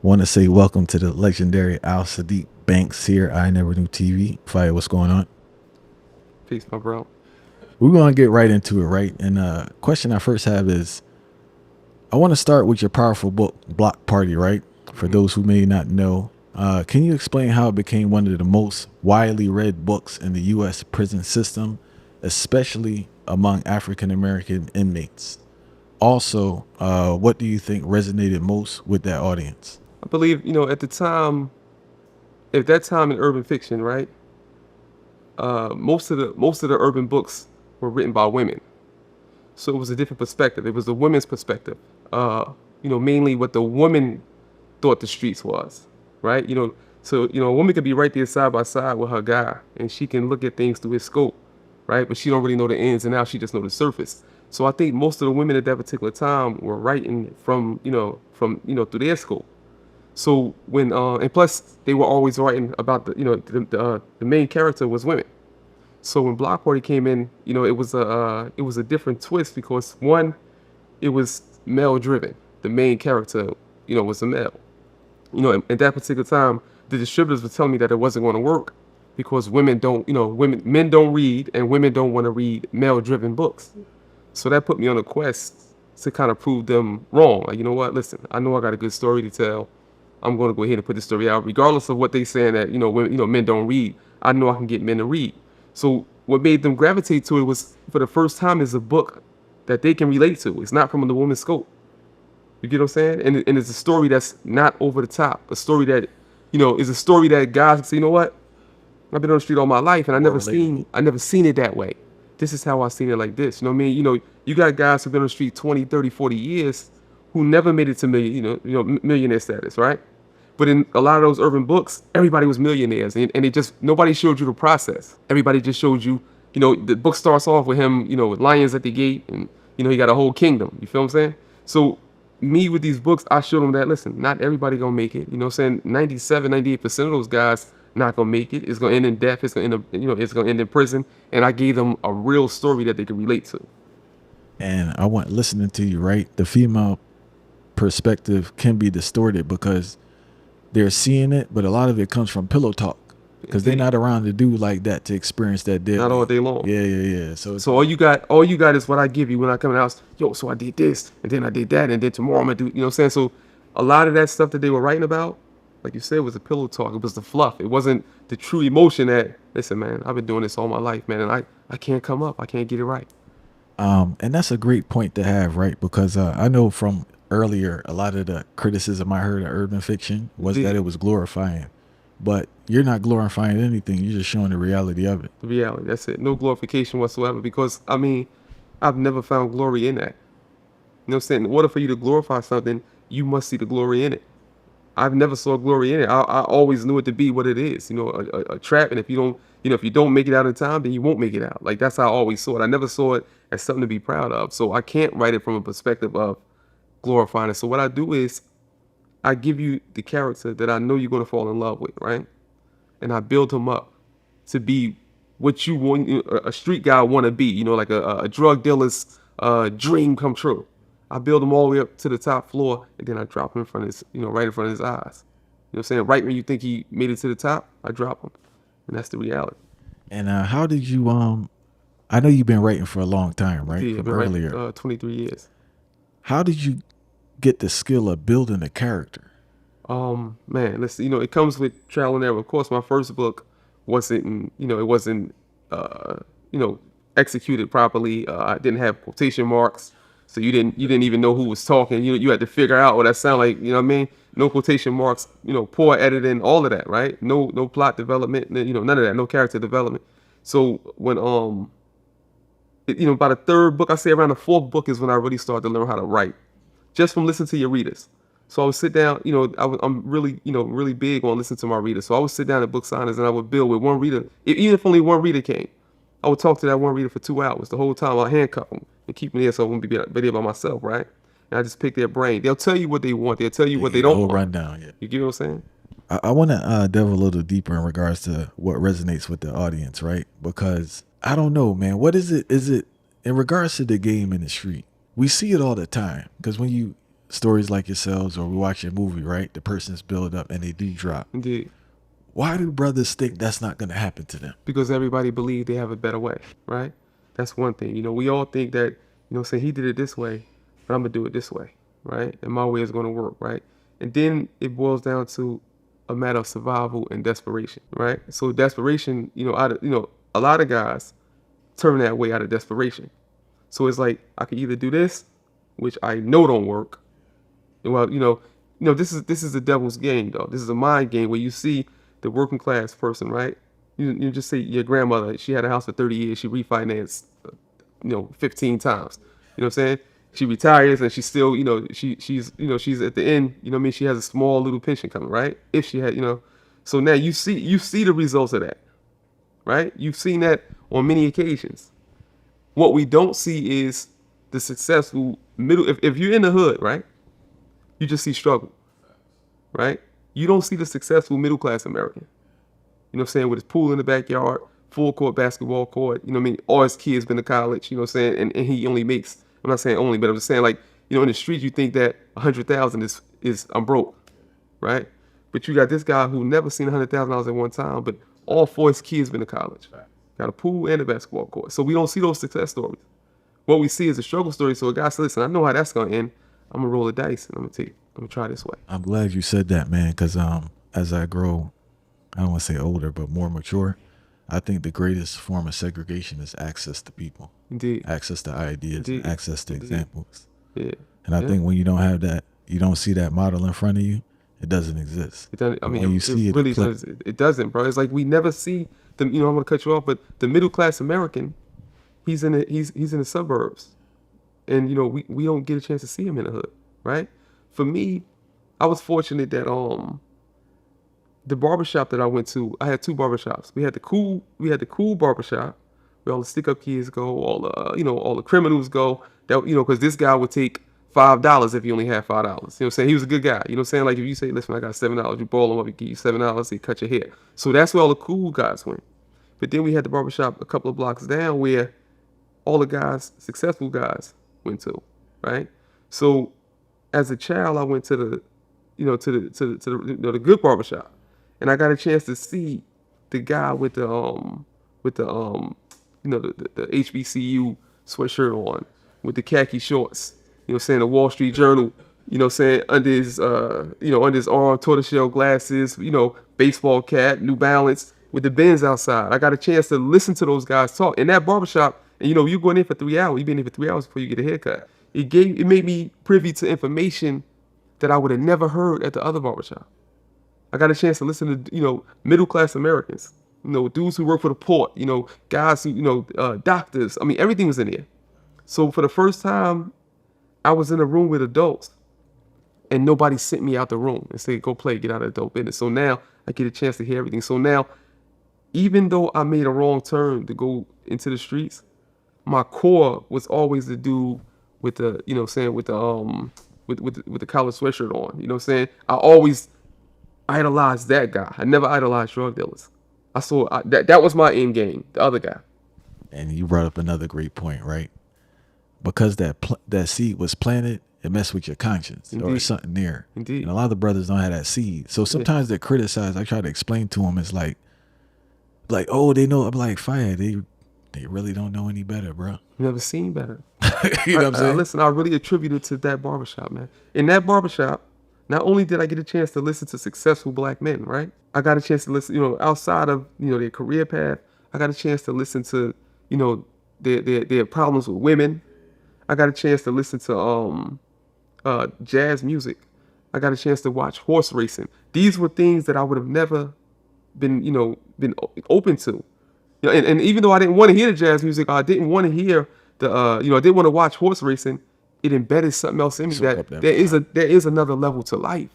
Want to say welcome to the legendary Al-Saadiq Banks here. I Never Knew TV. Fire, what's going on? Peace, my bro. We're going to get right into it, right? And question I first have is, I want to start with your powerful book, Block Party, right? For Mhm. those who may not know, can you explain how it became one of the most widely read books in the U.S. prison system, especially among African American inmates? Also, what do you think resonated most with that audience? I believe, at the time, at that time in urban fiction, right? Most of the urban books were written by women, so it was a different perspective. It was the women's perspective. Mainly what the woman thought the streets was, right? So a woman could be right there side by side with her guy, and she can look at things through his scope, right? But she don't really know the ins and outs. She just know the surface. So I think most of the women at that particular time were writing from through their scope. So when and plus they were always writing about the main character was women. So when Block Party came in, it was a different twist because one, it was male driven. The main character, was a male. At that particular time, the distributors were telling me that it wasn't going to work because men don't read and women don't want to read male driven books. So that put me on a quest to kind of prove them wrong. Like, you know what? Listen, I know I got a good story to tell. I'm going to go ahead and put this story out, regardless of what they saying that men don't read. I know I can get men to read. So what made them gravitate to it was for the first time is a book that they can relate to. It's not from the woman's scope. You get what I'm saying? And it's a story that's not over the top. A story that, is a story that guys can say, you know what? I've been on the street all my life, and I More never seen relatable. I never seen it that way. This is how I seen it like this. You know what I mean? You got guys who've been on the street 20, 30, 40 years who never made it to millionaire status, right? But in a lot of those urban books, everybody was millionaires, and it just nobody showed you the process. Everybody just showed you, the book starts off with him, with lions at the gate, and he got a whole kingdom. You feel what I'm saying? So me with these books, I showed them that listen, not everybody gonna make it. You know what I'm saying? 97, 98% of those guys not gonna make it. It's gonna end in death. It's gonna end up, it's gonna end in prison. And I gave them a real story that they could relate to. And I want listening to you, right? The female perspective can be distorted because they're seeing it, but a lot of it comes from pillow talk because they're Indeed. not around to do like that to experience that Not all daily. day long. Yeah, yeah, yeah. So it's So all you got is what I give you when I come in the house. Yo, so I did this, and then I did that, and then tomorrow I'm gonna do. You know what I'm saying? So a lot of that stuff that they were writing about, like you said, was the pillow talk. It was the fluff. It wasn't the true emotion that. Listen, man, I've been doing this all my life, man, and I can't come up. I can't get it right. and that's a great point to have, right? Because I know from earlier, a lot of the criticism I heard of urban fiction was that Indeed. it was glorifying, but you're not glorifying anything. You're just showing the reality of it. The reality. That's it. No glorification whatsoever. Because I mean, I've never found glory in that. You know what I'm saying? In order for you to glorify something, you must see the glory in it. I've never saw glory in it. I always knew it to be what it is, a trap. And if you don't make it out in time, then you won't make it out. Like that's how I always saw it. I never saw it as something to be proud of. So I can't write it from a perspective of glorifying it. So what I do is I give you the character that I know you're gonna fall in love with, right? And I build him up to be what you want a street guy want to be. Like a drug dealer's dream come true. I build him all the way up to the top floor, and then I drop him in front of his, right in front of his eyes. You know what I'm saying? Right when you think he made it to the top, I drop him, and that's the reality. And how did you? I know you've been writing for a long time, right? Yeah, I've From been writing earlier. 23 years. How did you get the skill of building a character? Man, let's see. It comes with trial and error. Of course, my first book it wasn't, uh, you know, executed properly. I didn't have quotation marks, so you didn't even know who was talking. You had to figure out what that sound like. You know what I mean? No quotation marks. Poor editing, all of that, right? No plot development. None of that. No character development. So when by the third book, I say around the fourth book is when I really started to learn how to write just from listening to your readers. So I would sit down, I'm really, really big on listening to my readers. So I would sit down at book signings and I would build with one reader. Even if only one reader came, I would talk to that one reader for 2 hours. The whole time I handcuff them and keep them there so I wouldn't be there by myself, right? And I just pick their brain. They'll tell you what they want. They'll tell you They what they get a don't whole want. rundown. Yeah. You get what I'm saying? I want to delve a little deeper in regards to what resonates with the audience, right? Because I don't know, man. What is it? Is it in regards to the game in the street? We see it all the time. Because when you stories like yourselves, or we watch a movie, right? The person's build up and they do drop. Indeed. Why do brothers think that's not going to happen to them? Because everybody believes they have a better way, right? That's one thing. We all think that, say he did it this way, but I'm gonna do it this way, right? And my way is gonna work, right? And then it boils down to a matter of survival and desperation, right? So desperation, a lot of guys turn that way out of desperation. So it's like I can either do this, which I know don't work. Well, this is the devil's game, though. This is a mind game where you see the working class person, right? You just say your grandmother, she had a house for 30 years, she refinanced, 15 times. You know what I'm saying? She retires and she's still, she's at the end, she has a small little pension coming, right? If she had, so now you see the results of that, right? You've seen that on many occasions. What we don't see is the successful middle. If you're in the hood, right, you just see struggle, right? You don't see the successful middle class American. You know what I'm saying? With his pool in the backyard, full court basketball court. You know what I mean? All his kids been to college. You know what I'm saying? And he only makes. I'm not saying only, but I'm just saying, like, in the streets you think that 100,000 is I'm broke, right? But you got this guy who never seen $100,000 at one time, but all four of his kids been to college. Got a pool and a basketball court. So we don't see those success stories. What we see is a struggle story. So a guy says, listen, I know how that's gonna end. I'm gonna roll the dice and I'm gonna try this way. I'm glad you said that, man, because as I grow, I don't want to say older, but more mature, I think the greatest form of segregation is access to people. Indeed. Access to ideas, Indeed. access to examples. Yeah. And I think when you don't have that, you don't see that model in front of you, it doesn't exist. It doesn't, when you see it really does. It doesn't, bro. It's like we never see the. I'm gonna cut you off, but the middle class American, he's in the suburbs, and we don't get a chance to see him in the hood, right? For me, I was fortunate that the barbershop that I went to, I had two barbershops. We had the cool barbershop where all the stick up kids go, all the criminals go. That because this guy would take $5 if you only had $5. You know what I'm saying? He was a good guy. You know what I'm saying? Like if you say, listen, I got $7, you ball him up, he give you $7, he cut your hair. So that's where all the cool guys went. But then we had the barbershop a couple of blocks down where all the guys, successful guys, went to, right? So as a child, I went to the the good barbershop, and I got a chance to see the guy with the HBCU sweatshirt on, with the khaki shorts, you know what I'm saying, the Wall Street Journal, you know what I'm saying, under his under his arm, tortoiseshell glasses, baseball cap, New Balance, with the Benz outside. I got a chance to listen to those guys talk in that barbershop, and you're going in for 3 hours. You've been in for 3 hours before you get a haircut. It made me privy to information that I would have never heard at the other barbershop. I got a chance to listen to, middle class Americans, dudes who work for the port, guys who, doctors. I mean, everything was in there. So for the first time, I was in a room with adults, and nobody sent me out the room and said, go play, get out of adult business. So now I get a chance to hear everything. So now, even though I made a wrong turn to go into the streets, my core was always the dude with the, with the collar sweatshirt on. You know what I'm saying? I always idolized that guy. I never idolized drug dealers. That was my end game, the other guy. And you brought up another great point, right? Because that seed was planted, it messed with your conscience. Indeed. Or something there. Indeed. And a lot of the brothers don't have that seed. So sometimes they're criticized. I try to explain to them, it's like, oh, they know. I'm like, fire. They really don't know any better, bro. Never seen better. You know what I'm saying? Listen, I really attribute it to that barbershop, man. In that barbershop, not only did I get a chance to listen to successful black men, right? I got a chance to listen, outside of, their career path, I got a chance to listen to, their problems with women. I got a chance to listen to jazz music. I got a chance to watch horse racing. These were things that I would have never been open to. And even though I didn't want to hear the jazz music, I didn't want to hear I didn't want to watch horse racing. It embedded something else in me that there is another level to life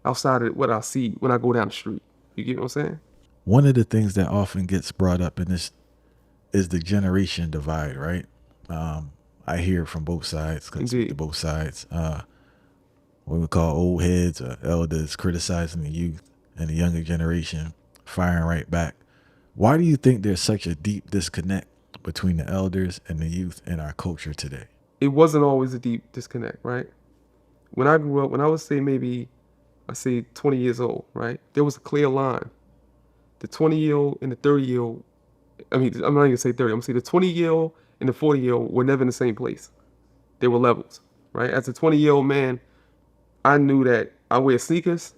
outside of what I see when I go down the street. You get what I'm saying? One of the things that often gets brought up in this is the generation divide, right? I hear it from both sides, to both sides. What we call old heads or elders criticizing the youth, and the younger generation firing right back. Why do you think there's such a deep disconnect between the elders and the youth in our culture today? It wasn't always a deep disconnect, right? when I grew up, when I was say maybe, I say 20 years old, right? There was a clear line. The 20-year-old and the 30-year-old, I mean, I'm not even gonna say 30. I'm gonna say the 20-year-old and the 40-year-old were never in the same place. They were levels, right? As a 20-year-old man, I knew that I wear sneakers.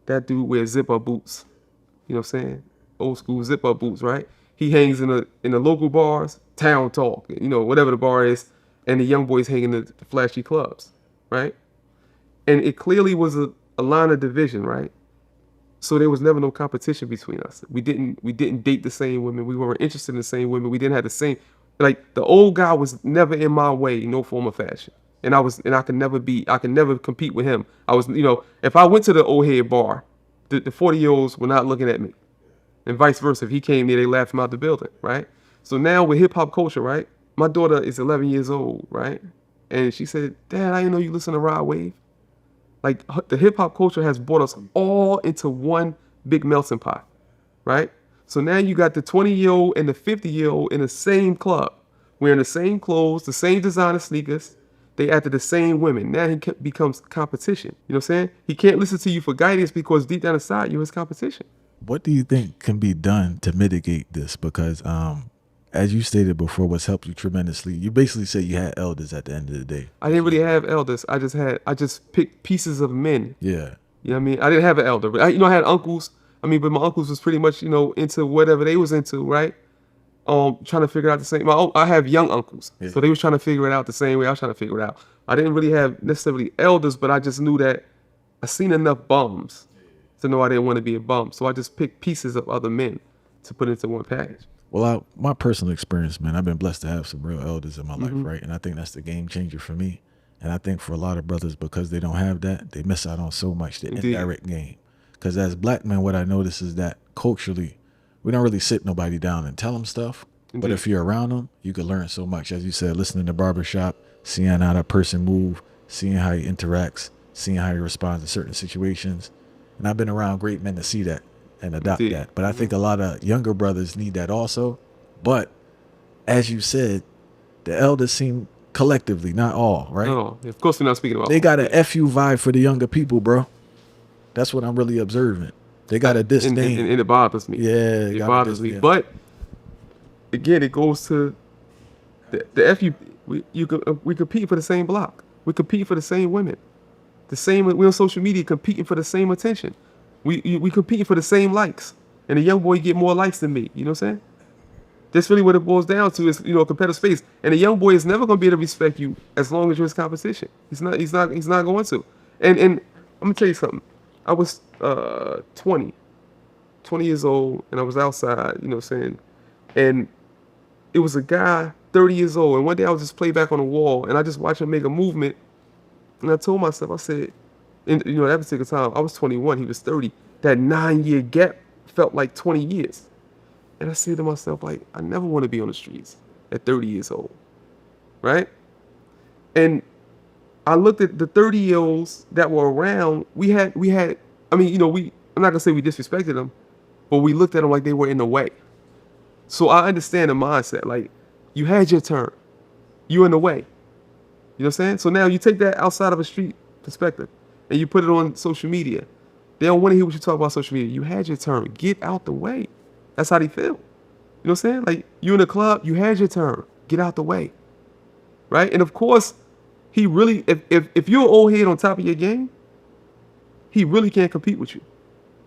That dude wears zip-up boots. You know what I'm saying? Old school zip-up boots, right? He hangs in the local bars, town talk, you know, whatever the bar is, and the young boys hang in the flashy clubs, right? And it clearly was a line of division, right? So there was never no competition between us. We didn't date the same women. We weren't interested in the same women. We didn't have the same, like the old guy was never in my way, no form of fashion. And I could never compete with him. I was, you know, if I went to the old head bar, the 40-year-olds were not looking at me. And vice versa. If he came there, they laughed him out the building, right? So now with hip hop culture, right? My daughter is 11 years old, right? And she said, Dad, I didn't know you listen to Rod Wave. Like the hip hop culture has brought us all into one big melting pot, right? So now you got the 20-year-old and the 50-year-old in the same club, wearing the same clothes, the same designer sneakers. They after the same women. Now he becomes competition. You know what I'm saying? He can't listen to you for guidance because deep down inside you're his competition. What do you think can be done to mitigate this? Because as you stated before, what's helped you tremendously, you basically say you had elders at the end of the day. I didn't really have elders. I just picked pieces of men. Yeah. You know what I mean? I didn't have an elder, but I had uncles. I mean, but my uncles was pretty much, you know, into whatever they was into, right? Trying to figure it out the same. I have young uncles, Yeah. so they was trying to figure it out the same way I was trying to figure it out. I didn't really have necessarily elders, but I just knew that I seen enough bums to know I didn't want to be a bum. So I just picked pieces of other men to put into one package. Well, my personal experience, man, I've been blessed to have some real elders in my life, right? And I think that's the game changer for me. And I think for a lot of brothers, because they don't have that, they miss out on so much, the Indeed. indirect game. Because as black men, what I notice is that culturally, we don't really sit nobody down and tell them stuff. But Indeed. if you're around them, you can learn so much. As you said, listening to barbershop, seeing how that person move, seeing how he interacts, seeing how he responds to certain situations. And I've been around great men to see that and adopt Indeed. that. But I think a lot of younger brothers need that also. But as you said, the elders seem collectively, not all, right? No, of course we're not speaking about. They got a FU vibe for the younger people, bro. That's what I'm really observing. They got a disdain. and it bothers me. Yeah, It got a bothers me. disdain. But again, it goes to the FU. We compete for the same block. We compete for the same women. The same. We on social media competing for the same attention. We competing for the same likes. And the young boy get more likes than me. You know what I'm saying? That's really what it boils down to is, you know, a competitive space. And a young boy is never going to be able to respect you as long as you're his competition. He's not going to. And I'm going to tell you something. I was 20 years old, and I was outside, you know what I'm saying? And it was a guy 30 years old. And one day I was just playing back on the wall, and I just watched him make a movement. And I told myself, I said, you know, that particular time, I was 21, he was 30. That 9-year gap felt like 20 years. And I said to myself, like, I never want to be on the streets at 30 years old, right? And I looked at the 30-year-olds that were around. We had. I mean, you know, I'm not gonna say we disrespected them, but we looked at them like they were in the way. So I understand the mindset. Like, you had your turn, you in the way. You know what I'm saying? So now you take that outside of a street perspective, and you put it on social media. They don't want to hear what you talk about on social media. You had your turn. Get out the way. That's how they feel. You know what I'm saying? Like, you in the club, you had your turn. Get out the way. Right? And of course, he really, if you're an old head on top of your game, he really can't compete with you.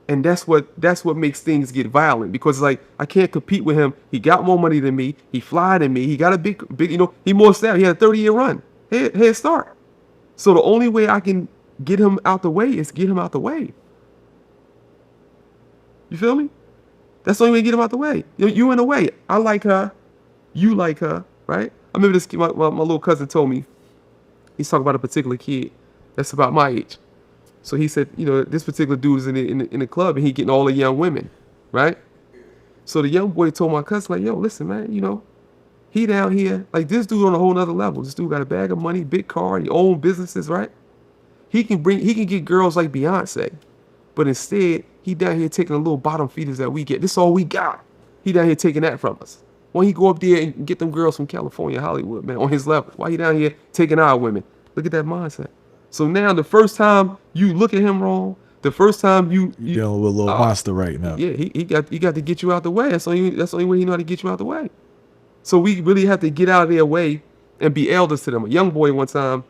And that's what makes things get violent, because like, I can't compete with him. He got more money than me. He fly than me. He got a big, you know, he more established. He had a 30-year run. Head start. So the only way I can get him out the way is get him out the way. You feel me? That's the only way to get him out the way. You in the way. I like her. You like her, right? I remember this. My little cousin told me. He's talking about a particular kid that's about my age. So he said, you know, this particular dude is in the club and he getting all the young women, right? So the young boy told my cousin, like, yo, listen, man, you know, he down here, like, this dude on a whole nother level. This dude got a bag of money, big car, he own businesses, right? He can get girls like Beyonce, but instead he down here taking the little bottom feeders that we get. This is all we got. He down here taking that from us. Why he go up there and get them girls from California, Hollywood, man, on his level? Why he down here taking our women? Look at that mindset. So now the first time you look at him wrong, the first time You dealing with a little monster right now. yeah, he got to get you out the way. That's the only way he know how to get you out the way. So we really have to get out of their way and be elders to them. A young boy one time,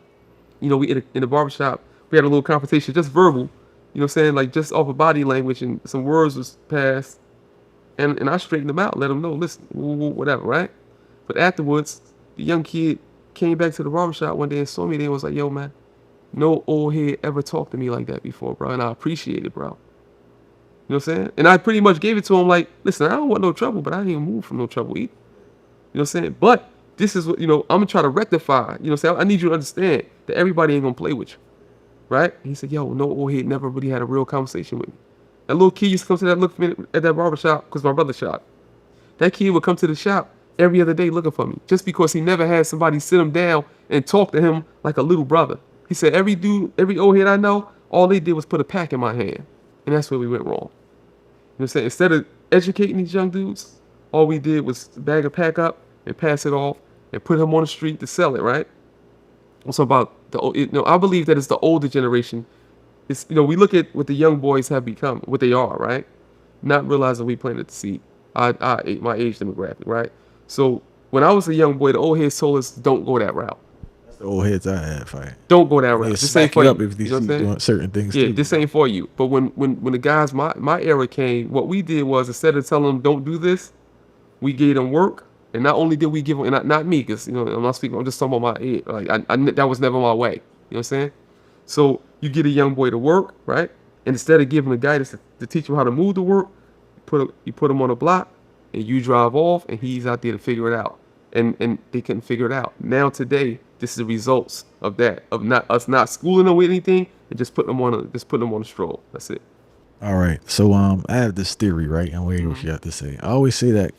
we in the barbershop, we had a little conversation, just verbal, what I'm saying, like just off of body language, and some words was passed, and I straightened him out, let him know, listen, whatever, right? But afterwards, the young kid came back to the barbershop one day and saw me there and was like, yo, man, no old head ever talked to me like that before, bro, and I appreciate it, bro. You know what I'm saying? And I pretty much gave it to him like, listen, I don't want no trouble, but I ain't move from no trouble either. You know what I'm saying? But this is what, I'm going to try to rectify. You know what I'm saying? I need you to understand that everybody ain't going to play with you. Right? He said, yo, no old head never really had a real conversation with me. That little kid used to come to that look for me at that barber shop because my brother shop. That kid would come to the shop every other day looking for me just because he never had somebody sit him down and talk to him like a little brother. He said, every old head I know, all they did was put a pack in my hand. And that's where we went wrong. You know what I'm saying? Instead of educating these young dudes, all we did was bag a pack up and pass it off and put him on the street to sell it, right? So about I believe that it's the older generation. It's, we look at what the young boys have become, what they are, right? Not realizing we planted the seed. My age demographic, right? So when I was a young boy, the old heads told us don't go that route. That's the old heads I had fight. Don't go that route. This ain't for you. Up if you know doing certain things. Yeah, too. This ain't for you. But when the guys my era came, what we did was instead of telling them don't do this, we gave them work. And not only did we give them, and not me, because I'm not speaking. I'm just talking about my age. Like that was never my way. You know what I'm saying? So you get a young boy to work, right? And instead of giving the guidance to teach him how to move to work, you put him on a block, and you drive off, and he's out there to figure it out. And they couldn't figure it out. Now today, this is the results of that, of not schooling them with anything, and just putting them on a stroll. That's it. All right. So I have this theory, right? And wait, what you have to say. I always say that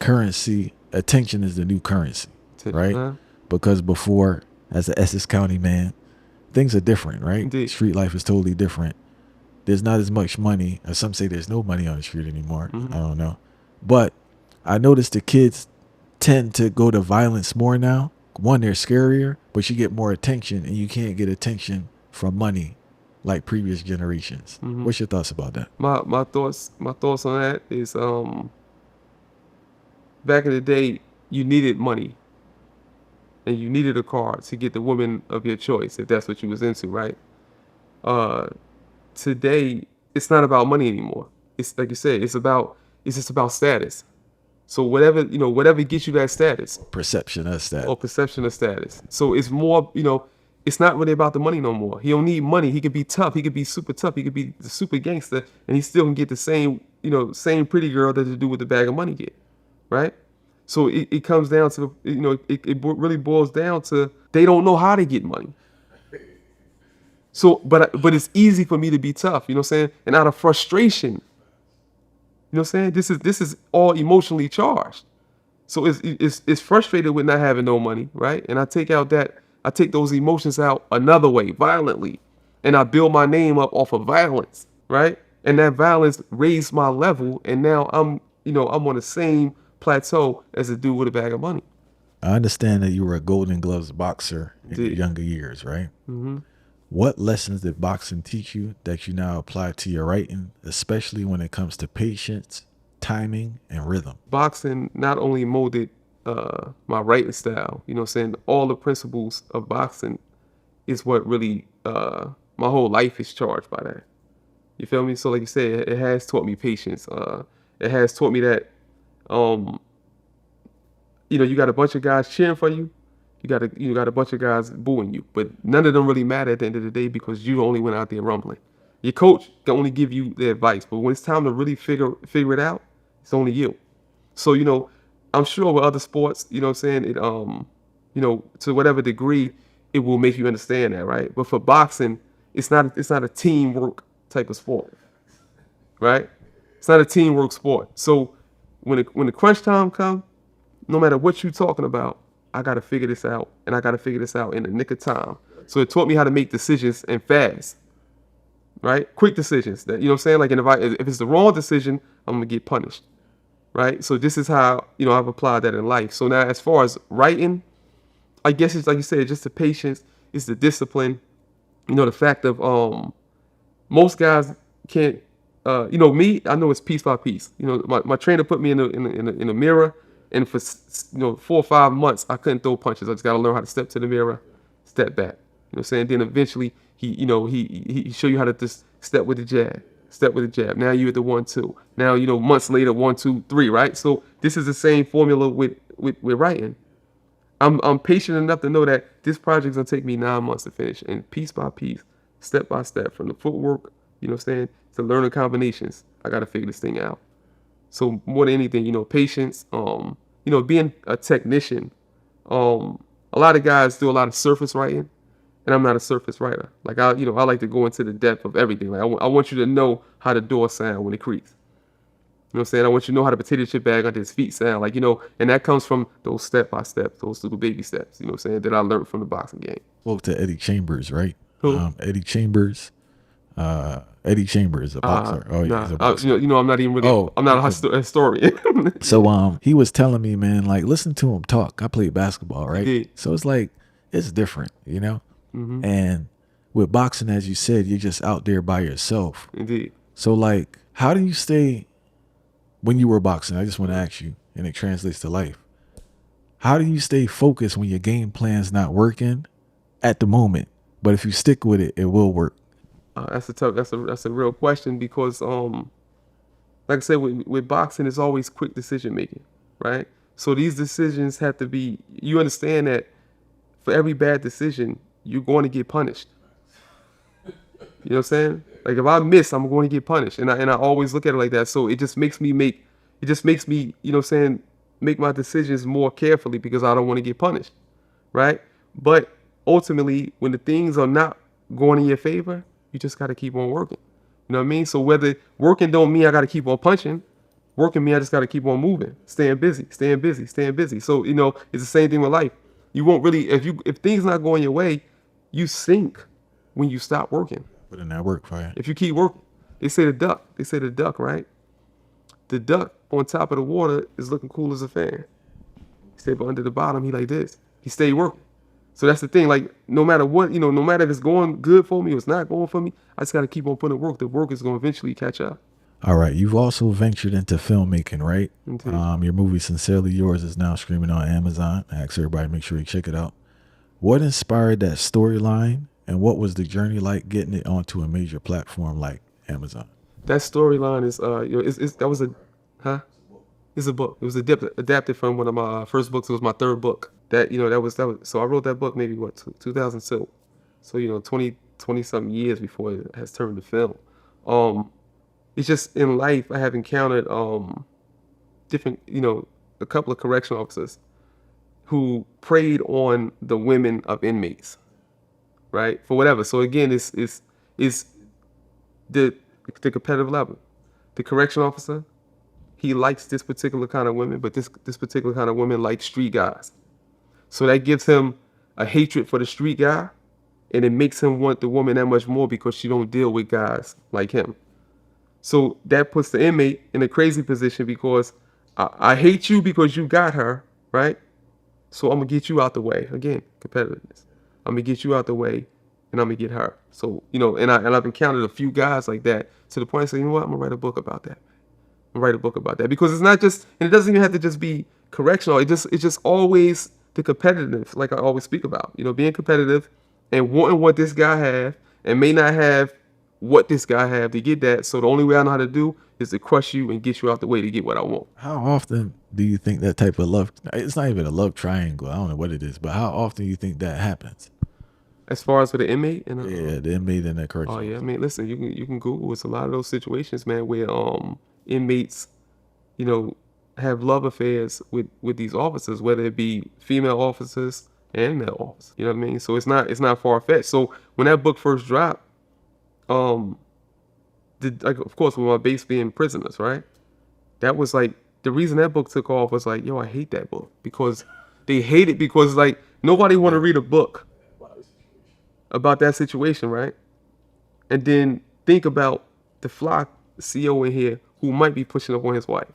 attention is the new currency, right? Because before, as an Essex County man, things are different, right? Indeed. Street life is totally different. There's not as much money, or some say there's no money on the street anymore. I don't know. But I noticed the kids tend to go to violence more now. One, they're scarier, but you get more attention, and you can't get attention from money like previous generations. What's your thoughts about that? My thoughts on that is back in the day, you needed money and you needed a car to get the woman of your choice, if that's what you was into, right? Today, it's not about money anymore. It's like you said, it's just about status. So whatever gets you that status. Perception of status. So it's more, it's not really about the money no more. He don't need money. He could be tough. He could be super tough. He could be the super gangster, and he still can get the same pretty girl that to do with the bag of money get, right? So it comes down to, it really boils down to they don't know how to get money. So, but it's easy for me to be tough, you know what I'm saying? And out of frustration, you know what I'm saying? This is all emotionally charged. So it's frustrated with not having no money, right? And I take those emotions out another way, violently, and I build my name up off of violence, right? And that violence raised my level, and now I'm on the same plateau as a dude with a bag of money. I understand that you were a Golden Gloves boxer in your younger years, right? What lessons did boxing teach you that you now apply to your writing, especially when it comes to patience, timing, and rhythm? Boxing not only molded my writing style, you know what I'm saying? All the principles of boxing is what really, my whole life is charged by that. You feel me? So like you said, it has taught me patience. It has taught me that, you got a bunch of guys cheering for you. You got a bunch of guys booing you, but none of them really matter at the end of the day because you only went out there rumbling. Your coach can only give you the advice, but when it's time to really figure it out, it's only you. So, I'm sure with other sports, you know what I'm saying, it to whatever degree it will make you understand that, right? But for boxing, it's not a teamwork type of sport. Right? It's not a teamwork sport. So when the crunch time comes, no matter what you're talking about, I got to figure this out, and I got to figure this out in the nick of time. So it taught me how to make decisions and fast, right? Quick decisions. That, you know what I'm saying? Like, if it's the wrong decision, I'm going to get punished, right? So this is how, I've applied that in life. So now as far as writing, I guess it's like you said, just the patience, it's the discipline, The fact of most guys can't. Me, I know it's piece by piece. My trainer put me in a mirror, and for 4 or 5 months, I couldn't throw punches. I just got to learn how to step to the mirror, step back. What I'm saying? Then eventually, he show you how to just step with the jab, step with the jab. Now you at the 1-2. Now months later, 1-2-3. Right? So this is the same formula with writing. I'm patient enough to know that this project's gonna take me 9 months to finish, and piece by piece, step by step, from the footwork, to learning combinations, I gotta figure this thing out. So more than anything, patience, being a technician. A lot of guys do a lot of surface writing, and I'm not a surface writer. Like I like to go into the depth of everything. Like I want you to know how the door sound when it creaks. You know what I'm saying? I want you to know how the potato chip bag under his feet sound. And that comes from those step by step, those little baby steps, that I learned from the boxing game. Spoke to Eddie Chambers, right? Who? Eddie Chambers. Eddie Chambers, a boxer. Oh yeah, he's a Nah, boxer. I'm not even really, I'm not a historian. So he was telling me, man, like listen to him talk. I played basketball, right? Indeed. So it's like it's different, And with boxing, as you said, you're just out there by yourself. Indeed. So like, how do you stay when you were boxing? I just want to ask you, and it translates to life. How do you stay focused when your game plan's not working at the moment? But if you stick with it, it will work. That's a real question, because like I said, with boxing, it's always quick decision making, right? So these decisions have to be. You understand that for every bad decision, you're going to get punished. You know what I'm saying? Like if I miss, I'm going to get punished, and I always look at it like that. So it just makes me make my decisions more carefully, because I don't want to get punished, right? But ultimately, when the things are not going in your favor, you just got to keep on working. You know what I mean? So whether working don't mean I got to keep on punching, working mean I just got to keep on moving, staying busy, staying busy, staying busy. So it's the same thing with life. You won't really, if things not going your way, you sink when you stop working. Put in that work for you. If you keep working, they say the duck, right? The duck on top of the water is looking cool as a fan. He said, but under the bottom, he like this. He stayed working. So that's the thing. Like no matter what, no matter if it's going good for me or it's not going for me, I just got to keep on putting work. The work is going to eventually catch up. All right. You've also ventured into filmmaking, right? Indeed. Your movie Sincerely Yours is now streaming on Amazon. I ask everybody to make sure you check it out. What inspired that storyline, and what was the journey like getting it onto a major platform like Amazon? That storyline is it's a book. It was adapted from one of my first books. It was my third book. That was. So I wrote that book maybe 2002. So 20 something years before it has turned to film. It's just in life I have encountered different, a couple of correctional officers who preyed on the women of inmates, right? For whatever. So again, it's the competitive level. The correction officer, he likes this particular kind of women, but this particular kind of women like street guys. So that gives him a hatred for the street guy, and it makes him want the woman that much more because she don't deal with guys like him. So that puts the inmate in a crazy position, because I hate you because you got her, right? So I'm gonna get you out the way. Again, competitiveness. I'm gonna get you out the way, and I'm gonna get her. So and I've encountered a few guys like that, to the point I say, you know what, I'm gonna write a book about that. Because it's not just, and it doesn't even have to just be correctional. It's just always the competitiveness, like I always speak about. Being competitive and wanting what this guy have, and may not have what this guy have to get that. So the only way I know how to do is to crush you and get you out the way to get what I want. How often do you think that type of love, it's not even a love triangle, I don't know what it is, but how often do you think that happens? As far as for the inmate and Yeah, the inmate in that correction. Oh yeah, I mean, listen, you can Google. It's a lot of those situations, man, where inmates, have love affairs with these officers, whether it be female officers and male officers. You know what I mean? So it's not far fetched. So when that book first dropped, of course, with my base being prisoners, right? That was like the reason that book took off was like, yo, I hate that book, because they hate it because like nobody want to read a book about that situation, right? And then think about the fly CO in here who might be pushing up on his wife.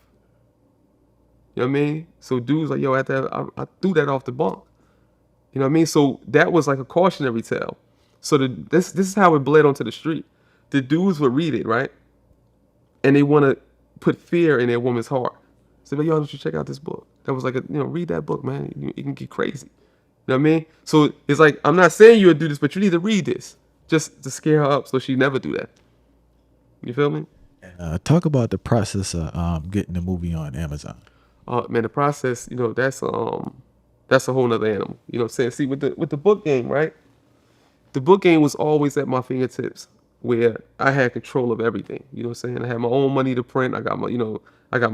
You know what I mean? So dudes like, yo, I threw that off the bunk. You know what I mean? So that was like a cautionary tale. So this is how it bled onto the street. The dudes would read it, right? And they want to put fear in their woman's heart. So like, yo, don't you check out this book? That was like, read that book, man. You can get crazy. You know what I mean? So it's like, I'm not saying you would do this, but you need to read this just to scare her up so she never do that. You feel me? Talk about the process of getting the movie on Amazon. Man, the process, that's a whole nother animal. You know what I'm saying? See, with the book game, right? The book game was always at my fingertips, where I had control of everything. You know what I'm saying? I had my own money to print. I got my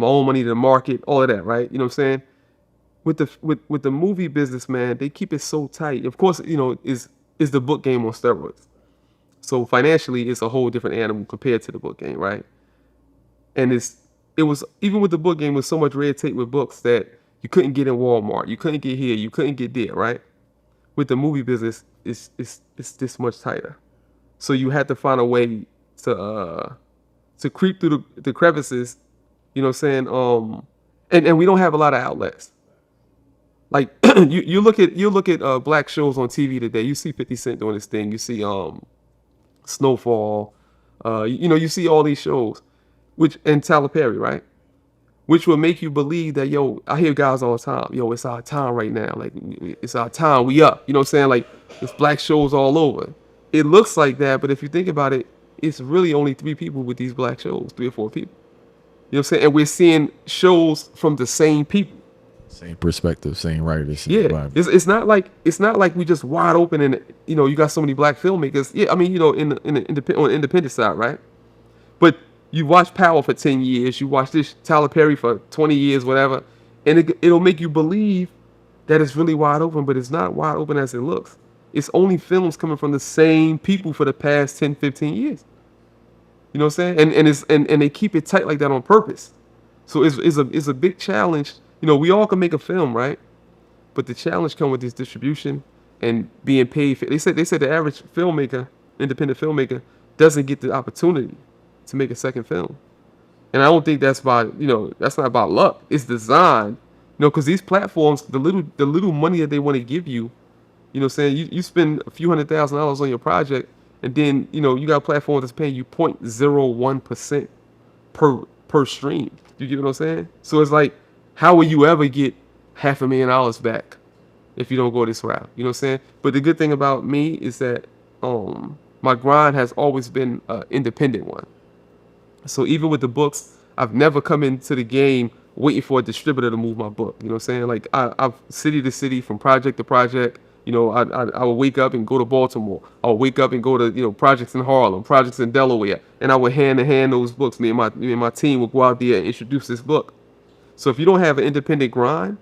own money to market, all of that, right? You know what I'm saying? With the movie business, man, they keep it so tight. Of course, is the book game on steroids. So financially, it's a whole different animal compared to the book game, right? And it was, even with the book game, was so much red tape with books that you couldn't get in Walmart, you couldn't get here, you couldn't get there, right? With the movie business, it's this much tighter. So you had to find a way to creep through the crevices, you know what I'm saying? And we don't have a lot of outlets. Like you look at black shows on TV today. You see 50 Cent doing this thing. You see Snowfall. You see all these shows, and Tyler Perry, right? Which will make you believe that, yo, I hear guys all the time, yo, it's our time right now. Like, it's our time, we up. You know what I'm saying? Like, it's black shows all over. It looks like that, but if you think about it, it's really only 3 people with these black shows, 3 or 4 people. You know what I'm saying? And we're seeing shows from the same people. Same perspective, same writers. Same Yeah, vibe. it's not like we just wide open and you got so many black filmmakers. Yeah, I mean, on the independent side, right? But you watch Power for 10 years, you watch this Tyler Perry for 20 years, whatever, and it'll make you believe that it's really wide open, but it's not wide open as it looks. It's only films coming from the same people for the past 10, 15 years. You know what I'm saying? And they keep it tight like that on purpose. So it's a big challenge. We all can make a film, right? But the challenge comes with this distribution and being paid for. They said the average filmmaker, independent filmmaker, doesn't get the opportunity to make a second film. And I don't think that's that's not about luck. It's design. Because these platforms, the little money that they want to give you, what I'm saying, you spend a few $100,000 on your project, and then you got a platform that's paying you 0.01% per stream. You get what I'm saying? So it's like, how will you ever get $500,000 back if you don't go this route? You know what I'm saying? But the good thing about me is that my grind has always been an independent one. So even with the books, I've never come into the game waiting for a distributor to move my book. You know what I'm saying? Like I've city to city, from project to project. I would wake up and go to Baltimore. I would wake up and go to projects in Harlem, projects in Delaware, and I would hand to hand those books. Me and my team would go out there and introduce this book. So if you don't have an independent grind,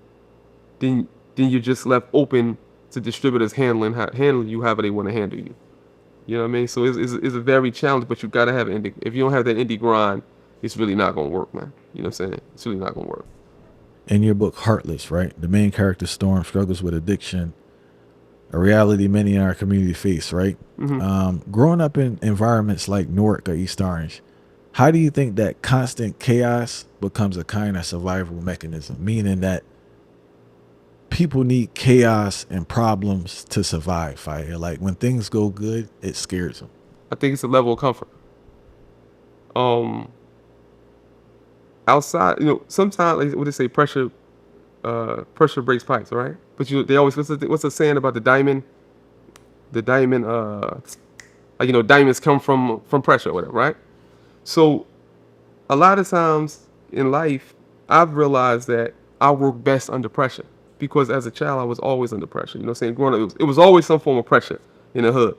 then you're just left open to distributors handling you however they want to handle you. You know what I mean? So it's a very challenge, but you gotta have indie. If you don't have that indie grind, it's really not gonna work, man. You know what I'm saying? It's really not gonna work. In your book, Heartless, right? The main character, Storm, struggles with addiction, a reality many in our community face, right? Growing up in environments like Newark or East Orange, how do you think that constant chaos becomes a kind of survival mechanism? Meaning that people need chaos and problems to survive, fire. Like when things go good, it scares them. I think it's a level of comfort. Outside, sometimes, like what they say, pressure breaks pipes, right? But they always, what's the saying about the diamond? The diamond, diamonds come from pressure or whatever, right? So a lot of times in life, I've realized that I work best under pressure, because as a child, I was always under pressure. You know what I'm saying? Growing up, it was always some form of pressure in the hood.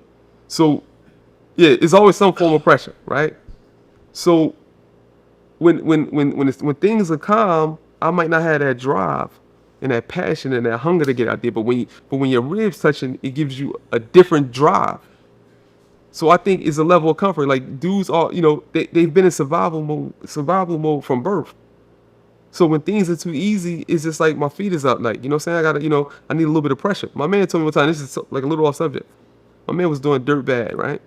So yeah, it's always some form of pressure, right? So when things are calm, I might not have that drive and that passion and that hunger to get out there. But when your ribs touching, it gives you a different drive. So I think it's a level of comfort. Like dudes are, they've been in survival mode from birth. So when things are too easy, it's just like my feet is up. Like, you know what I'm saying? I need a little bit of pressure. My man told me one time, this is like a little off subject. My man was doing dirt bad, right?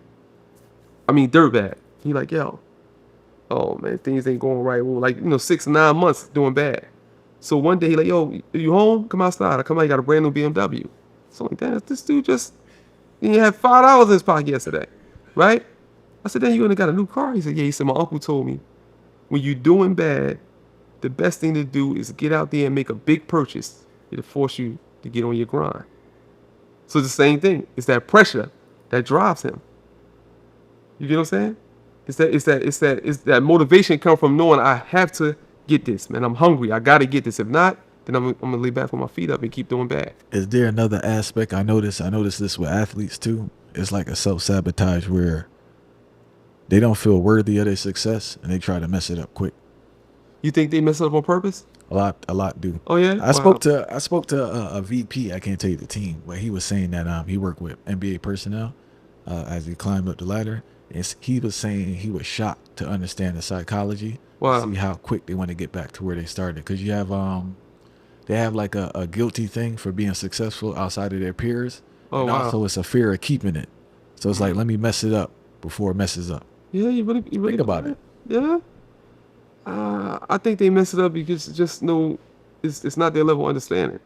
I mean, dirt bad. He like, yo, oh man, things ain't going right. Well, like, 6 or 9 months doing bad. So one day he like, yo, you home? Come outside. I come out, he got a brand new BMW. So I'm like, damn, this dude just He had $5 in his pocket yesterday, right? I said, then you only got a new car? He said, yeah. He said, my uncle told me, when you're doing bad, the best thing to do is get out there and make a big purchase. It'll force you to get on your grind. So it's the same thing. It's that pressure that drives him. You get what I'm saying? It's that motivation come from knowing I have to get this, man. I'm hungry. I gotta get this. If not, then I'm gonna lay back with my feet up and keep doing bad. Is there another aspect I notice? I notice this with athletes too. It's like a self-sabotage where they don't feel worthy of their success and they try to mess it up quick. You think they mess up on purpose? A lot do. Oh yeah. I spoke to a VP. I can't tell you the team, but he was saying that he worked with NBA personnel as he climbed up the ladder. And he was saying he was shocked to understand the psychology, Wow. see how quick they want to get back to where they started. Because you have they have like a guilty thing for being successful outside of their peers, Oh and wow. also it's a fear of keeping it. So it's like, let me mess it up before it messes up. Yeah, you really Think about it. Yeah. I think they mess it up because just no, it's not their level of understanding.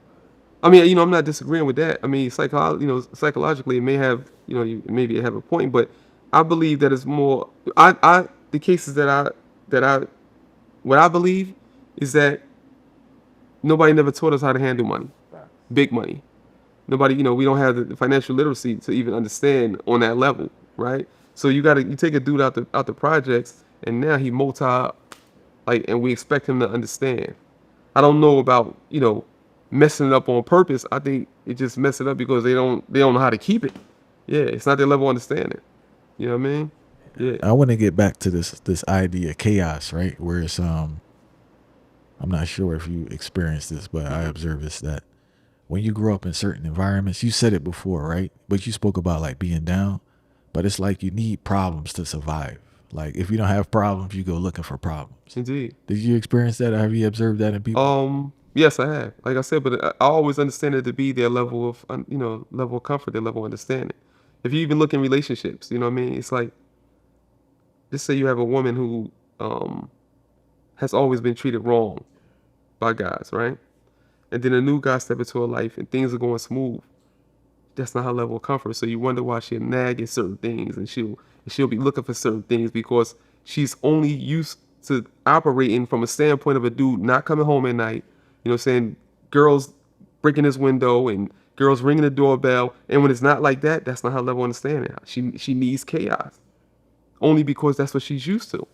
I mean, I'm not disagreeing with that. I mean, psychologically, it may have, maybe it have a point, but I believe that it's more. The cases what I believe is that nobody never taught us how to handle money, big money. Nobody, we don't have the financial literacy to even understand on that level, right? So you take a dude out the projects, and now he and we expect him to understand. I don't know about messing it up on purpose. I think it just mess it up because they don't know how to keep it. Yeah, it's not their level of understanding. You know what I mean? Yeah. I want to get back to this idea of chaos, right? Where it's I'm not sure if you experienced this, but I observed this that when you grow up in certain environments, you said it before, right? But you spoke about like being down, but it's like you need problems to survive. Like if you don't have problems, you go looking for problems. Indeed. Did you experience that? Or have you observed that in people? Yes, I have. Like I said, but I always understand it to be their level of, level of comfort, their level of understanding. If you even look in relationships, you know what I mean? It's like, just say you have a woman who has always been treated wrong by guys, right? And then a new guy step into her life and things are going smooth. That's not her level of comfort. So you wonder why she'll nag at certain things, and she'll be looking for certain things because she's only used to operating from a standpoint of a dude not coming home at night. You know what I'm saying? Girls breaking his window and girls ringing the doorbell. And when it's not like that, that's not her level of understanding. She needs chaos. Only because that's what she's used to.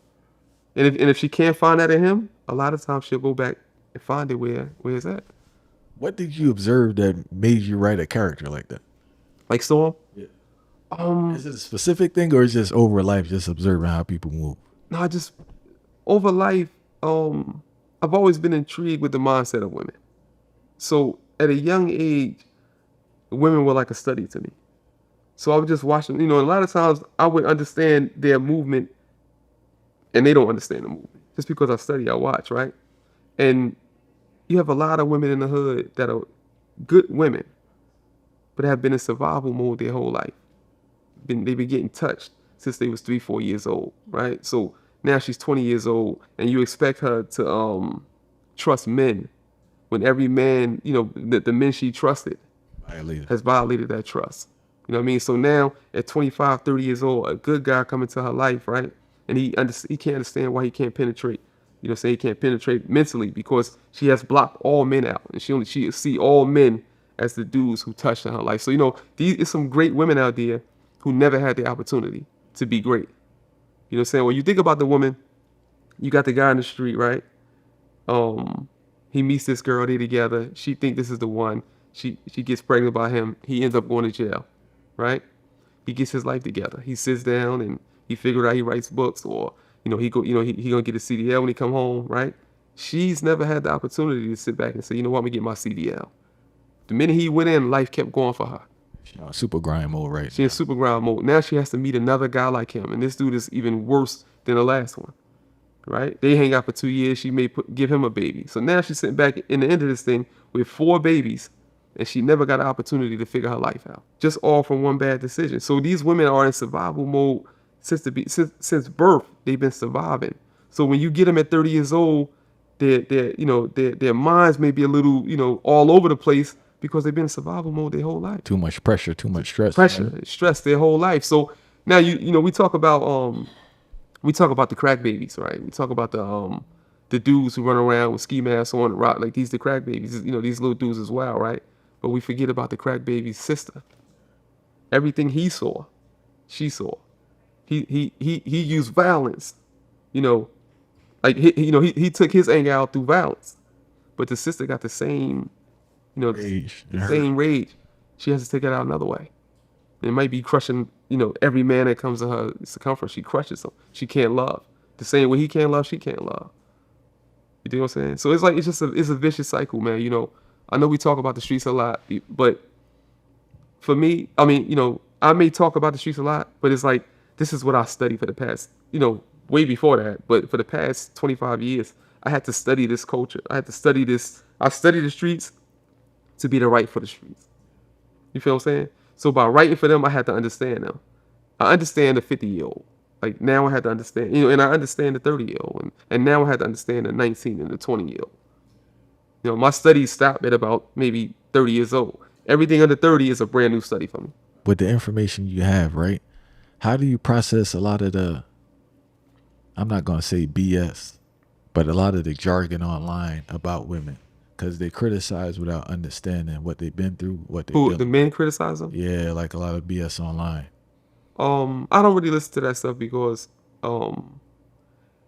And if she can't find that in him, a lot of times she'll go back and find it where it's at. What did you observe that made you write a character like that? Like Storm? Yeah. Is it a specific thing or is it just over life, just observing how people move? No, just over life, I've always been intrigued with the mindset of women. So at a young age, women were like a study to me. So I would just watch them, and a lot of times I would understand their movement and they don't understand the movement. Just because I study, I watch, right? And you have a lot of women in the hood that are good women, but have been in survival mode their whole life. They've been getting touched since they was 3-4 years old, right? So now she's 20 years old, and you expect her to trust men when every man, the men she trusted has violated that trust. You know what I mean? So now at 25, 30 years old, a good guy come into her life, right? And he can't understand why he can't penetrate. You know what I'm saying? He can't penetrate mentally because she has blocked all men out, and she see all men as the dudes who touched in her life. So there's some great women out there who never had the opportunity to be great. You know what I'm saying? When you think about the woman, you got the guy in the street, right? He meets this girl, they together. She think this is the one. She gets pregnant by him. He ends up going to jail, right? He gets his life together. He sits down and he figured out he writes books, or he gonna get a CDL when he come home, right? She's never had the opportunity to sit back and say, you know what, I'm gonna get my CDL. The minute he went in, life kept going for her. Super grind mode, right? She in super grind mode. Now she has to meet another guy like him, and this dude is even worse than the last one, right? They hang out for 2 years. She may give him a baby. So now she's sitting back in the end of this thing with 4 babies, and she never got an opportunity to figure her life out. Just all from one bad decision. So these women are in survival mode since birth. They've been surviving. So when you get them at 30 years old, their minds may be a little, all over the place, because they've been in survival mode their whole life. Too much pressure, too much stress. Pressure, Man. stress their whole life. So now you know we talk about the crack babies, right? We talk about the dudes who run around with ski masks on, rock like these the crack babies. You know, these little dudes as well, right? But we forget about the crack baby's sister. Everything he saw, she saw. He used violence, you know, like he took his anger out through violence, but the sister got the same, you know, Rage. the same rage. She has to take it out another way. It might be crushing, you know, every man that comes to her circumference. She crushes him. She can't love. The same way he can't love, she can't love. You know what I'm saying? So it's like it's a vicious cycle, man. You know, I know we talk about the streets a lot, but for me, I mean, you know, I may talk about the streets a lot, but it's like this is what I studied for the past, you know, way before that. But for the past 25 years, I had to study this culture. I had to study this. I studied the streets to be the right for the streets. You feel what I'm saying? So by writing for them, I had to understand them. I understand the 50-year-old. Like now I had to understand, you know, and I understand the 30-year-old. And now I had to understand the 19 and the 20-year-old. You know, my studies stopped at about maybe 30 years old. Everything under 30 is a brand new study for me. With the information you have, right? How do you process a lot of the, I'm not going to say BS, but a lot of the jargon online about women? Because they criticize without understanding what they've been through, what they Who, the men criticize them? Yeah, like a lot of BS online. I don't really listen to that stuff because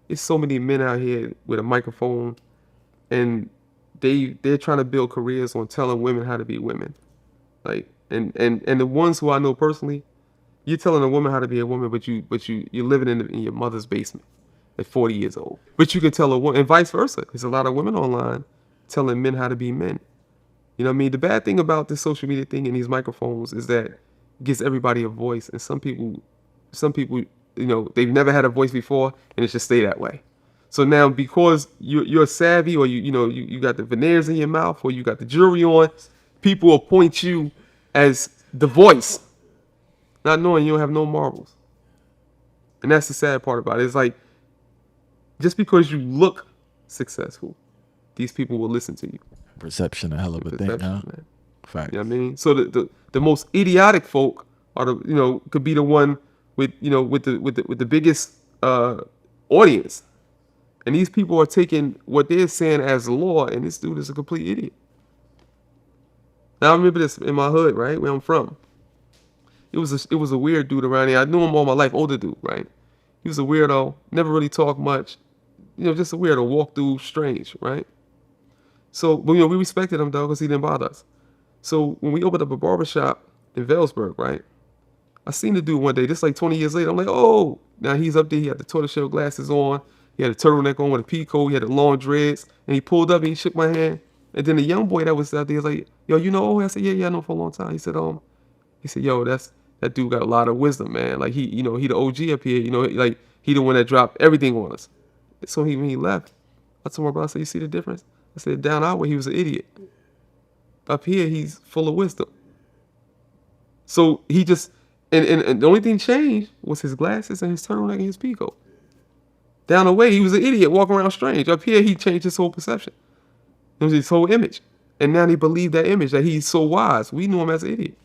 it's so many men out here with a microphone and they're trying to build careers on telling women how to be women. Like and the ones who I know personally, you're telling a woman how to be a woman, but you're living in your mother's basement at 40 years old. But you can tell a woman, and vice versa. There's a lot of women online telling men how to be men. You know what I mean? The bad thing about this social media thing and these microphones is that it gives everybody a voice, and some people, you know, they've never had a voice before, and it just stay that way. So now, because you're savvy, or you got the veneers in your mouth, or you got the jewelry on, people will point you as the voice, not knowing you don't have no marbles. And that's the sad part about it. It's like, just because you look successful, these people will listen to you. Perception, a hell of a thing, Perception, huh? man. Fact. You know what I mean? So the most idiotic folk are could be the one with the biggest audience. And these people are taking what they're saying as law, and this dude is a complete idiot. Now I remember this in my hood, right, where I'm from. It was a weird dude around here. I knew him all my life, older dude, right? He was a weirdo, never really talked much. You know, just a weirdo, walk through strange, right? So, but, we respected him though, because he didn't bother us. So when we opened up a barbershop in Vailsburg, right? I seen the dude one day, just like 20 years later. I'm like, oh, now he's up there. He had the tortoiseshell glasses on. He had a turtleneck on with a pea coat. He had the long dreads. And he pulled up and he shook my hand. And then the young boy that was out there was like, yo, you know? I said, yeah, I know for a long time. He said, yo, that dude got a lot of wisdom, man. Like he the OG up here. Like he the one that dropped everything on us. So when he left, I told my brother, I said, you see the difference? I said, down our way, he was an idiot. Up here, he's full of wisdom. So he just, and the only thing changed was his glasses and his turtleneck and his peacoat. Down the way, he was an idiot walking around strange. Up here, he changed his whole perception. It was his whole image. And now they believe that image, that he's so wise. We knew him as an idiot.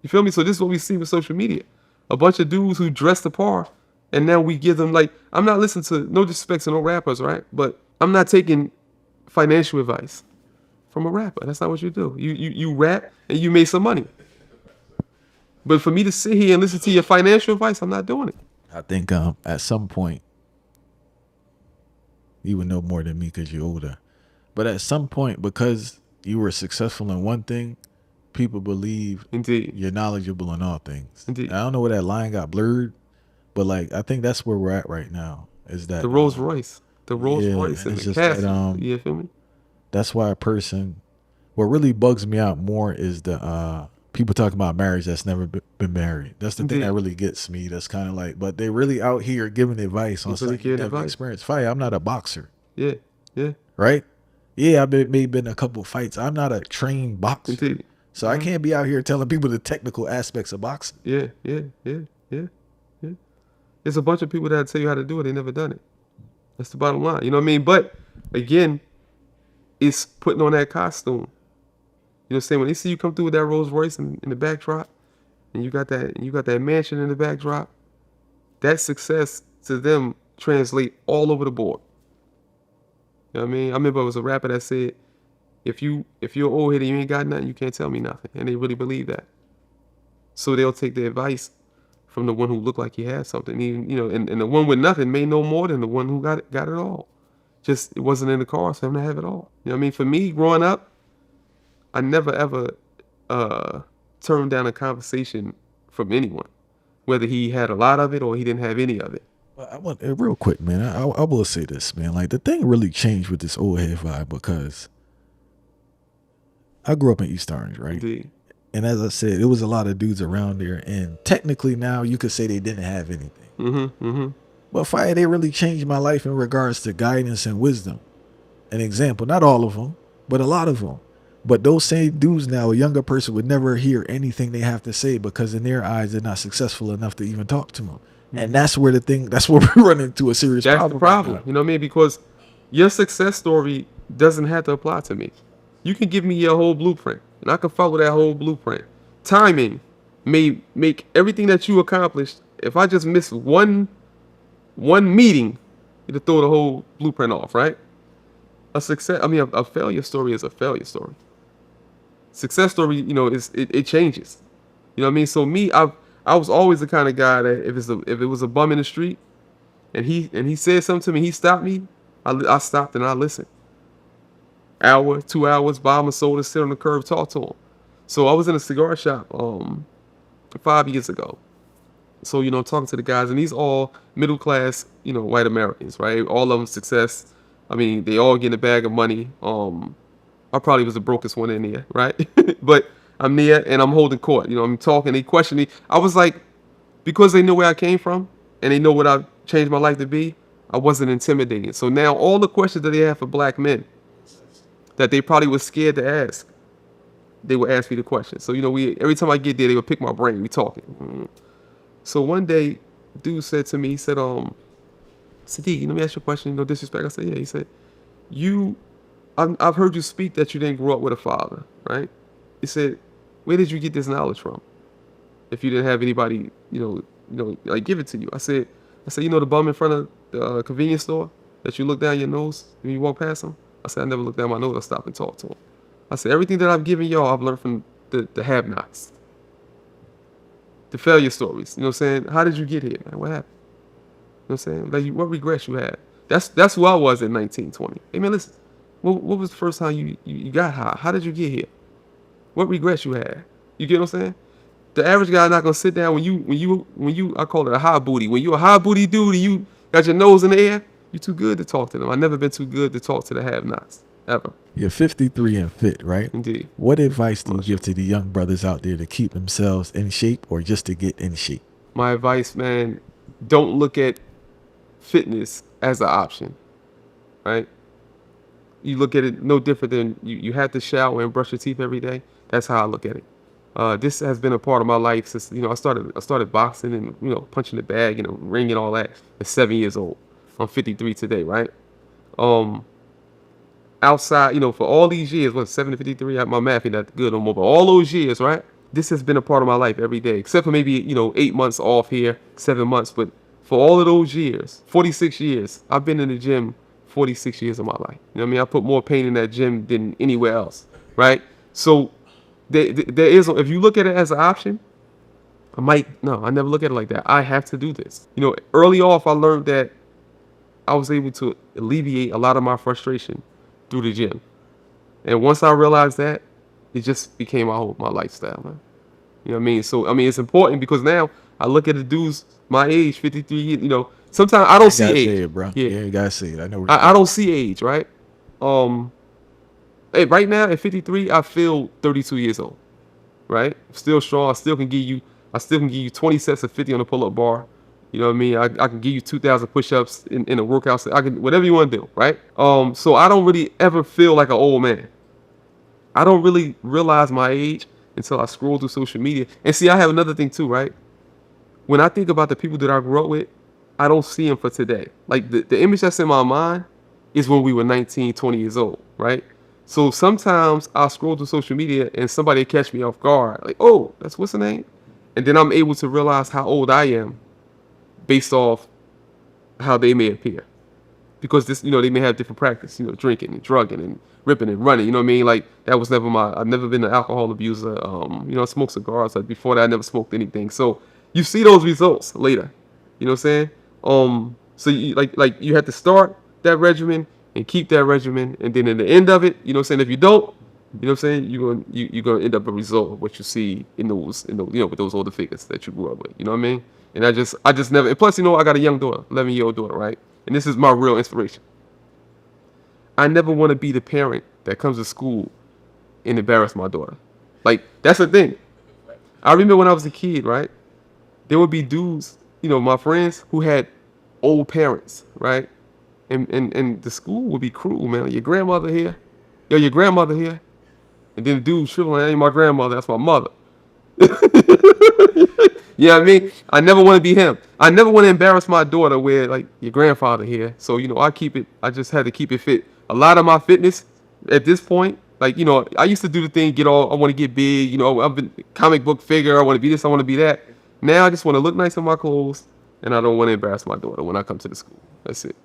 You feel me? So this is what we see with social media. A bunch of dudes who dress the part, and now we give them, like, I'm not listening to, no disrespect to no rappers, right? But I'm not taking financial advice from a rapper. That's not what you do. You rap and you made some money. But for me to sit here and listen to your financial advice, I'm not doing it. I think at some point, you would know more than me because you're older. But at some point, because you were successful in one thing, people believe Indeed. you're knowledgeable in all things. Indeed. And I don't know where that line got blurred, but like I think that's where we're at right now. Is that the Rolls Royce, Royce, and it's the just castle. that, You feel me? That's why what really bugs me out more is the people talking about marriage that's never been married. That's the thing that really gets me. That's kind of like, but they really out here giving advice on something you never experienced. Fight. I'm not a boxer. Yeah. Right? Yeah, I've maybe been in a couple fights. I'm not a trained boxer. Indeed. So I can't be out here telling people the technical aspects of boxing. Yeah. There's a bunch of people that tell you how to do it. They never done it. That's the bottom line. You know what I mean? But again, it's putting on that costume. You You know what I'm saying? When they see you come through with that Rolls Royce in the backdrop, and you got that mansion in the backdrop, that success to them translate all over the board. You know what I mean? I remember it was a rapper that said, if you're old head and you ain't got nothing, you can't tell me nothing. And they really believe that. So they'll take the advice from the one who looked like he had something. Even, and the one with nothing may know more than the one who got it all. Just it wasn't in the cards for him to have it all. You know what I mean? For me, growing up, I never ever turned down a conversation from anyone, whether he had a lot of it or he didn't have any of it. Well, I want real quick, man. I will say this, man. Like the thing really changed with this old head vibe because I grew up in East Orange, right? Indeed. And as I said, it was a lot of dudes around there, and technically now you could say they didn't have anything. But fire, they really changed my life in regards to guidance and wisdom. An example, not all of them, but a lot of them. But those same dudes now, a younger person would never hear anything they have to say because in their eyes, they're not successful enough to even talk to them. And that's where that's where we run into a serious That's problem. the problem. You know what I mean? Because your success story doesn't have to apply to me. You can give me your whole blueprint, and I can follow that whole blueprint. Timing may make everything that you accomplished. If I just miss one meeting, it'll throw the whole blueprint off, right? A failure story is a failure story. Success story, it changes. You know what I mean? So me, I was always the kind of guy that if it was a bum in the street, and he said something to me, he stopped me, I stopped and I listened. Hour, 2 hours, buy him a soda, sit on the curb, talk to him. So I was in a cigar shop 5 years ago. So, talking to the guys, and these all middle class, white Americans, right? All of them success. I mean, they all getting a bag of money. I probably was the brokest one in there, right? But I'm there and I'm holding court. I'm talking, they question me. I was like, because they know where I came from and they know what I've changed my life to be, I wasn't intimidating. So now all the questions that they have for black men that they probably was scared to ask, they would ask me the question. So, every time I get there, they would pick my brain. We talking. So one day, dude said to me, he said, Saddiq, let me ask you a question, no disrespect. I said, yeah. He said, I've heard you speak that you didn't grow up with a father, right? He said, where did you get this knowledge from? If you didn't have anybody, like give it to you. I said, the bum in front of the convenience store that you look down your nose when you walk past him? I said, I never looked down my nose. I stopped and talked to him. I said, everything that I've given y'all, I've learned from the have-nots. The failure stories. You know what I'm saying? How did you get here, man? What happened? You know what I'm saying? Like, what regrets you had? That's who I was at 19, 20. Hey, man, listen. What was the first time you got high? How did you get here? What regrets you had? You get what I'm saying? The average guy not gonna sit down when you I call it a high booty. When you a high booty dude and you got your nose in the air, you too good to talk to them. I've never been too good to talk to the have-nots ever. You're 53 and fit, right? Indeed. What advice do you give to the young brothers out there to keep themselves in shape or just to get in shape? My advice, man, don't look at fitness as an option, right? You look at it no different than you have to shower and brush your teeth every day. That's how I look at it. This has been a part of my life since I started boxing and punching the bag and ring and all that at 7 years old. I'm 53 today, right? Outside, for all these years, 7 to 53? My math ain't that good no more, but all those years, right? This has been a part of my life every day, except for maybe 8 months off here, 7 months. But for all of those years, 46 years, I've been in the gym 46 years of my life. You know what I mean? I put more pain in that gym than anywhere else, right? So there is, if you look at it as an option, I never look at it like that. I have to do this. Early off, I learned that I was able to alleviate a lot of my frustration through the gym. And once I realized that, it just became my lifestyle, man. You know what I mean? So, it's important because now I look at the dudes my age, 53, sometimes I don't see age. Say it, bro. Yeah, you gotta say it. I know. I don't see age, right? Hey, right now at 53, I feel 32 years old, right? Still strong. I still can give you 20 sets of 50 on the pull-up bar. You know what I mean? I can give you 2,000 push-ups in a workout. I can, whatever you want to do, right? So I don't really ever feel like an old man. I don't really realize my age until I scroll through social media. And see, I have another thing too, right? When I think about the people that I grew up with, I don't see them for today. Like the image that's in my mind is when we were 19, 20 years old, right? So sometimes I'll scroll through social media and somebody catch me off guard, like, oh, that's what's the name? And then I'm able to realize how old I am based off how they may appear. Because this, they may have different practice, drinking and drugging and ripping and running. You know what I mean? Like that was never I've never been an alcohol abuser. I smoked cigars. Like before that, I never smoked anything. So you see those results later. You know what I'm saying? So you like you have to start that regimen and keep that regimen, and then in the end of it, you know what I'm saying? If you don't, you know what I'm saying? You're gonna end up a result of what you see in those with those older figures that you grew up with. You know what I mean? And I just never. And plus, I got a young daughter, 11-year-old daughter, right? And this is my real inspiration. I never want to be the parent that comes to school and embarrass my daughter. Like that's the thing. I remember when I was a kid, right? There would be dudes, my friends who had old parents, right? And the school would be cruel, man. Your grandmother here, your grandmother here, and then the dude shriveling, ain't my grandmother, that's my mother. You know what I mean? I never want to be him. I never want to embarrass my daughter where like your grandfather here. So, I just had to keep it fit. A lot of my fitness at this point, like, I used to do the thing, I want to get big, I've been comic book figure, I want to be this, I want to be that. Now I just want to look nice in my clothes and I don't want to embarrass my daughter when I come to the school. That's it.